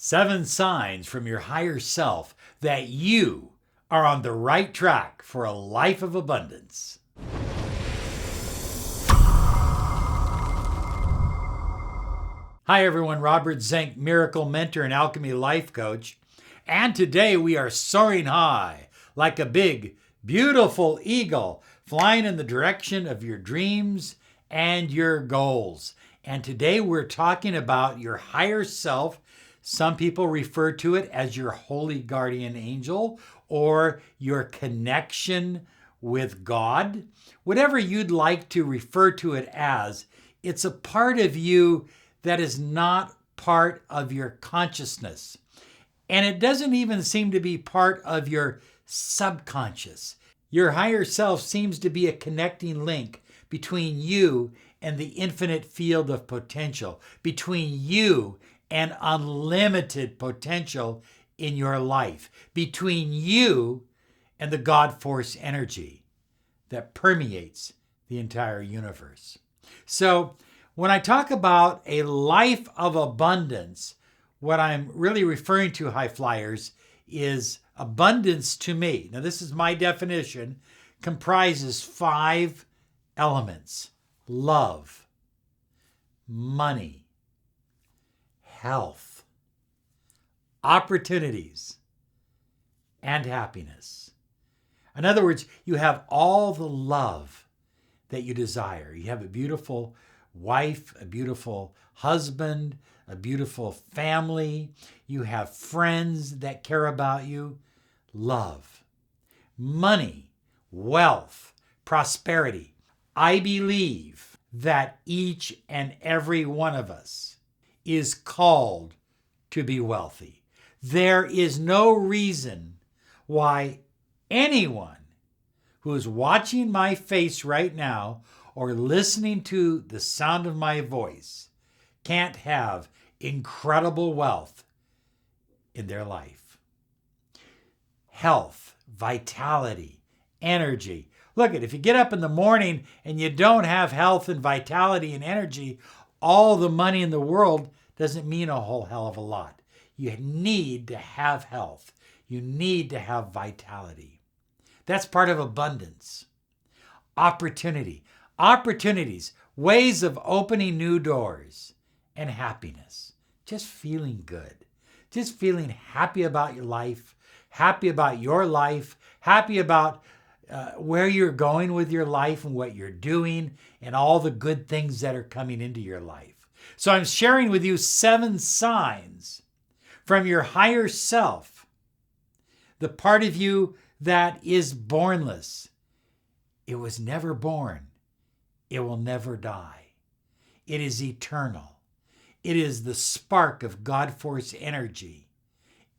7 signs from your higher self that you are on the right track for a life of abundance. Hi everyone, Robert Zink, Miracle Mentor and Alchemy Life Coach. And today we are soaring high like a big, beautiful eagle flying in the direction of your dreams and your goals. And today we're talking about your higher self. Some people refer to it as your holy guardian angel or your connection with God. Whatever you'd like to refer to it as, it's a part of you that is not part of your consciousness. And it doesn't even seem to be part of your subconscious. Your higher self seems to be a connecting link between you and the infinite field of potential, between you and unlimited potential in your life, between you and the God force energy that permeates the entire universe. So when I talk about a life of abundance, what I'm really referring to, high flyers, is abundance to me. Now, this is my definition, comprises 5 elements: love, money, health, opportunities, and happiness. In other words, you have all the love that you desire. You have a beautiful wife, a beautiful husband, a beautiful family. You have friends that care about you. Love, money, wealth, prosperity. I believe that each and every one of us is called to be wealthy. There is no reason why anyone who is watching my face right now or listening to the sound of my voice can't have incredible wealth in their life. Health, vitality, energy. Look, if you get up in the morning and you don't have health and vitality and energy, all the money in the world doesn't mean a whole hell of a lot. You need to have health. You need to have vitality. That's part of abundance. Opportunity. Opportunities, ways of opening new doors, and happiness. Just feeling good. Just feeling happy about your life, happy about your life, happy about where you're going with your life and what you're doing and all the good things that are coming into your life. So I'm sharing with you 7 signs from your higher self, the part of you that is bornless. It was never born. It will never die. It is eternal. It is the spark of God force energy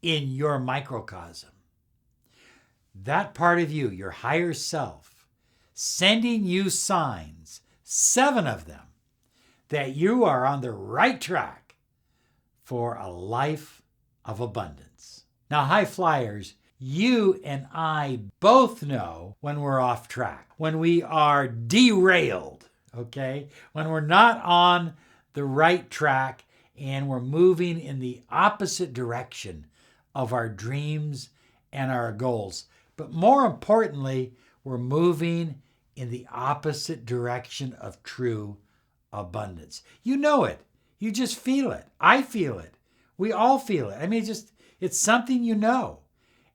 in your microcosm. That part of you, your higher self, sending you signs, 7 of them, that you are on the right track for a life of abundance. Now, high flyers, you and I both know when we're off track, when we are derailed, okay? When we're not on the right track and we're moving in the opposite direction of our dreams and our goals. But more importantly, we're moving in the opposite direction of true abundance. You know it. You just feel it. I feel it. We all feel it. I mean, it's something you know.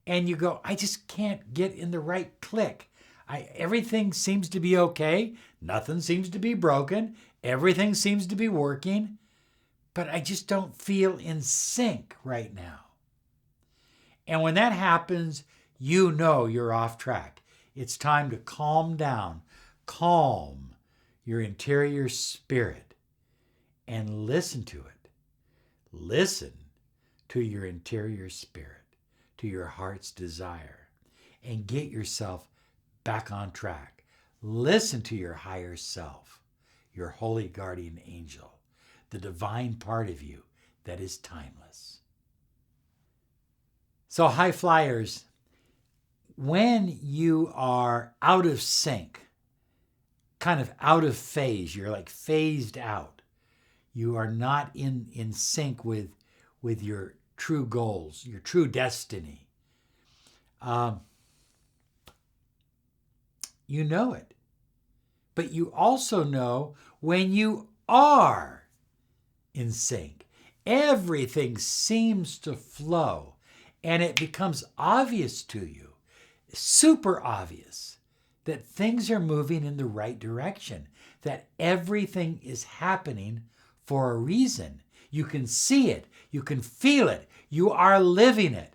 And you go, I just can't get in the right click. Everything seems to be okay. Nothing seems to be broken. Everything seems to be working. But I just don't feel in sync right now. And when that happens, you know you're off track. It's time to calm down. Calm your interior spirit and listen to it. Listen to your interior spirit, to your heart's desire, and get yourself back on track. Listen to your higher self, your holy guardian angel, the divine part of you that is timeless. So, high flyers, when you are out of sync, kind of out of phase, you're like phased out, you are not in sync with your true goals, your true destiny. You know it. But you also know when you are in sync. Everything seems to flow, and it becomes obvious to you, super obvious, that things are moving in the right direction, that everything is happening for a reason. You can see it, you can feel it, you are living it.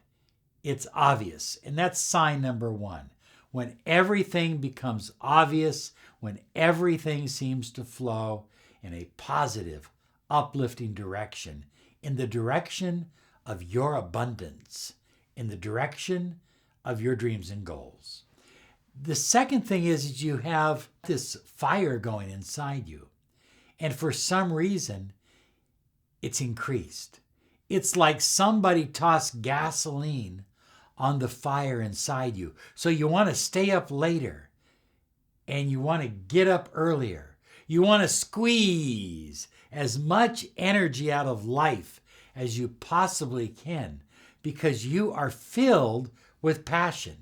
It's obvious, and that's sign number one. When everything becomes obvious, when everything seems to flow in a positive, uplifting direction, in the direction of your abundance, in the direction of your dreams and goals. The second thing is you have this fire going inside you, and for some reason, it's increased. It's like somebody tossed gasoline on the fire inside you. So you want to stay up later, and you want to get up earlier. You want to squeeze as much energy out of life as you possibly can, because you are filled with passion.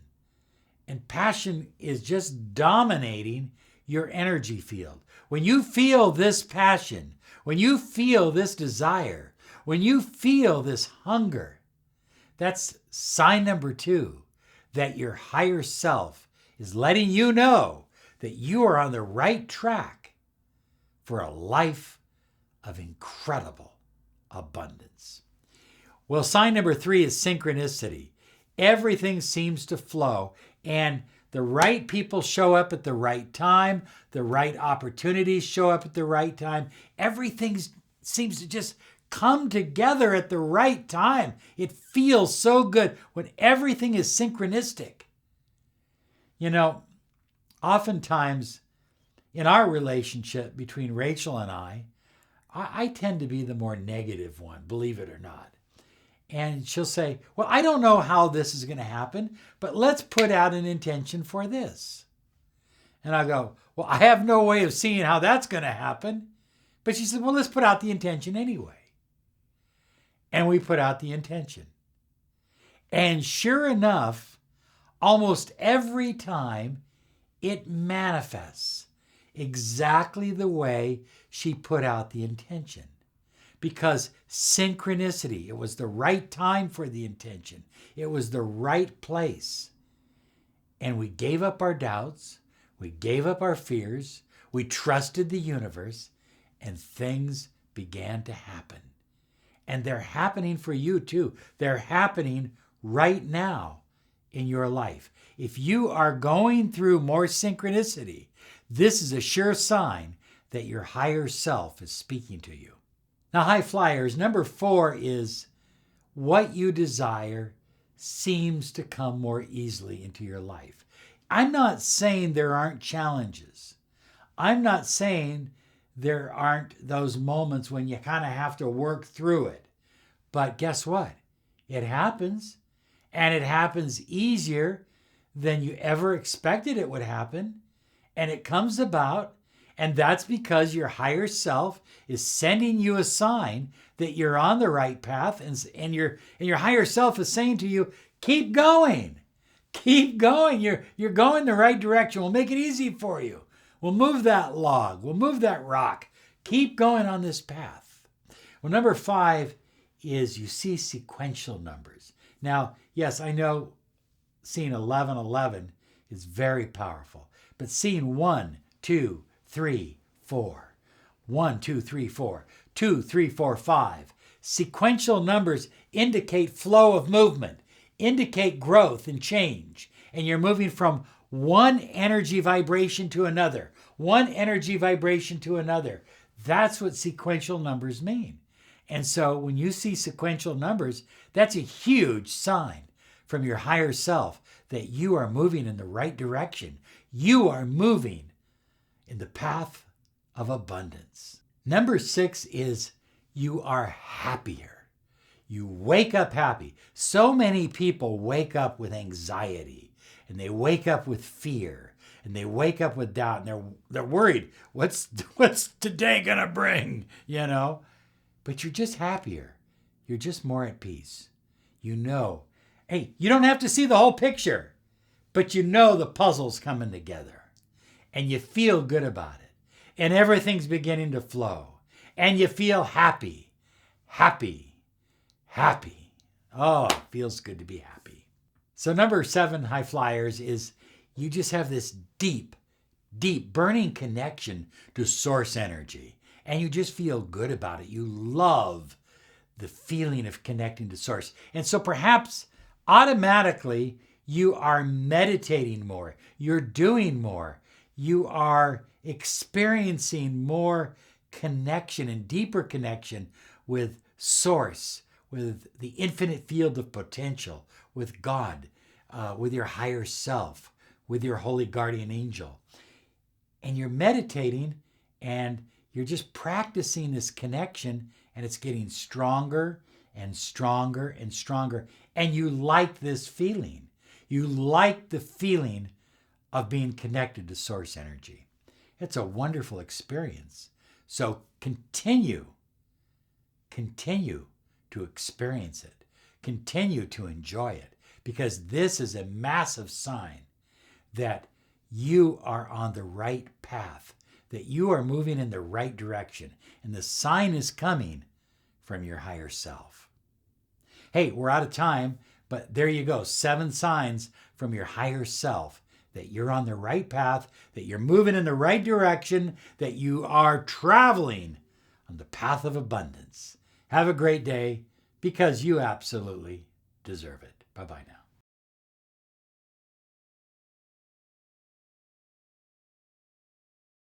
And passion is just dominating your energy field. When you feel this passion, when you feel this desire, when you feel this hunger, that's sign number two, that your higher self is letting you know that you are on the right track for a life of incredible abundance. Well, sign number three is synchronicity. Everything seems to flow, and the right people show up at the right time. The right opportunities show up at the right time. Everything seems to just come together at the right time. It feels so good when everything is synchronistic. You know, oftentimes in our relationship between Rachel and I tend to be the more negative one, believe it or not. And she'll say, well, I don't know how this is going to happen, but let's put out an intention for this. And I go, well, I have no way of seeing how that's going to happen. But she said, well, let's put out the intention anyway. And we put out the intention. And sure enough, almost every time it manifests exactly the way she put out the intention. Because synchronicity, it was the right time for the intention. It was the right place. And we gave up our doubts. We gave up our fears. We trusted the universe, and things began to happen. And they're happening for you too. They're happening right now in your life. If you are going through more synchronicity, this is a sure sign that your higher self is speaking to you. Now, high flyers, number 4 is what you desire seems to come more easily into your life. I'm not saying there aren't challenges. I'm not saying there aren't those moments when you kind of have to work through it. But guess what? It happens, and it happens easier than you ever expected it would happen. And it comes about, and that's because your higher self is sending you a sign that you're on the right path, and your higher self is saying to you, keep going. Keep going. You're going the right direction. We'll make it easy for you. We'll move that log. We'll move that rock. Keep going on this path. Well, number 5 is you see sequential numbers. Now, yes, I know seeing 1111 is very powerful, but seeing 1, 2, 3, 4, 1, 2, 3, 4, 2, 3, 4, 5. Sequential numbers indicate flow of movement, indicate growth and change, and you're moving from one energy vibration to another, one energy vibration to another. That's what sequential numbers mean. And so when you see sequential numbers, that's a huge sign from your higher self that you are moving in the right direction. You are moving in the path of abundance. Number 6 is you are happier. You wake up happy. So many people wake up with anxiety, and they wake up with fear, and they wake up with doubt, and they're worried. What's today gonna bring? But you're just happier. you're just more at peace. You know, hey, you don't have to see the whole picture, but you know the puzzle's coming together. And you feel good about it. And everything's beginning to flow. And you feel happy, happy, happy. Oh, it feels good to be happy. So number 7, high flyers, is you just have this deep, deep burning connection to source energy. And you just feel good about it. You love the feeling of connecting to source. And so perhaps automatically you are meditating more. You're doing more. You are experiencing more connection and deeper connection with source, with the infinite field of potential, with God, with your higher self, with your holy guardian angel. And you're meditating and you're just practicing this connection, and it's getting stronger and stronger and stronger. And you like this feeling. You like the feeling of being connected to source energy. It's a wonderful experience. So continue to experience it. Continue to enjoy it, because this is a massive sign that you are on the right path, that you are moving in the right direction, and the sign is coming from your higher self. Hey, we're out of time, but there you go. 7 signs from your higher self that you're on the right path, that you're moving in the right direction, that you are traveling on the path of abundance. Have a great day, because you absolutely deserve it. Bye-bye now.